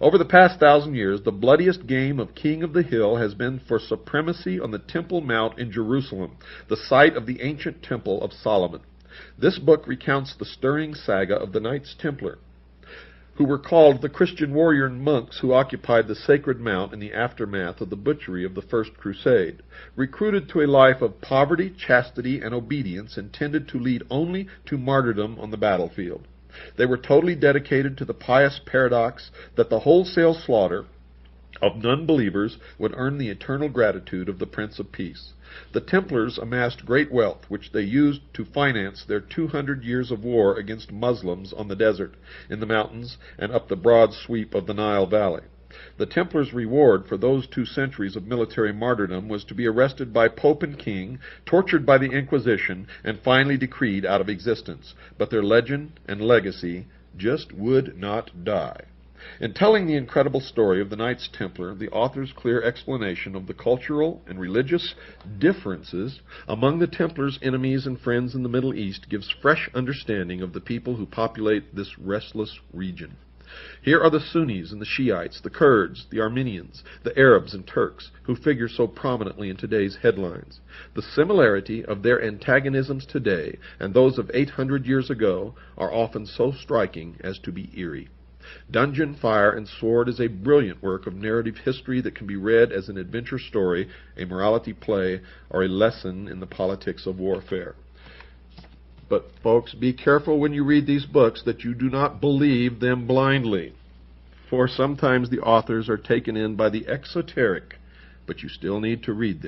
Over the past 1,000 years, the bloodiest game of King of the Hill has been for supremacy on the Temple Mount in Jerusalem, the site of the ancient Temple of Solomon. This book recounts the stirring saga of the Knights Templar, who were called the Christian warrior and monks who occupied the sacred mount in the aftermath of the butchery of the First Crusade. Recruited to a life of poverty, chastity, and obedience intended to lead only to martyrdom on the battlefield. They were totally dedicated to the pious paradox that the wholesale slaughter of non-believers would earn the eternal gratitude of the Prince of Peace. The Templars amassed great wealth, which they used to finance their 200 years of war against Muslims on the desert, in the mountains, and up the broad sweep of the Nile Valley. The Templars' reward for those 2 centuries of military martyrdom was to be arrested by Pope and King, tortured by the Inquisition, and finally decreed out of existence. But their legend and legacy just would not die. In telling the incredible story of the Knights Templar, the author's clear explanation of the cultural and religious differences among the Templars' enemies and friends in the Middle East gives fresh understanding of the people who populate this restless region. Here are the Sunnis and the Shiites, the Kurds, the Armenians, the Arabs and Turks, who figure so prominently in today's headlines. The similarity of their antagonisms today and those of 800 years ago are often so striking as to be eerie. Dungeon, Fire, and Sword is a brilliant work of narrative history that can be read as an adventure story, a morality play, or a lesson in the politics of warfare. But, folks, be careful when you read these books that you do not believe them blindly, for sometimes the authors are taken in by the exoteric, but you still need to read them.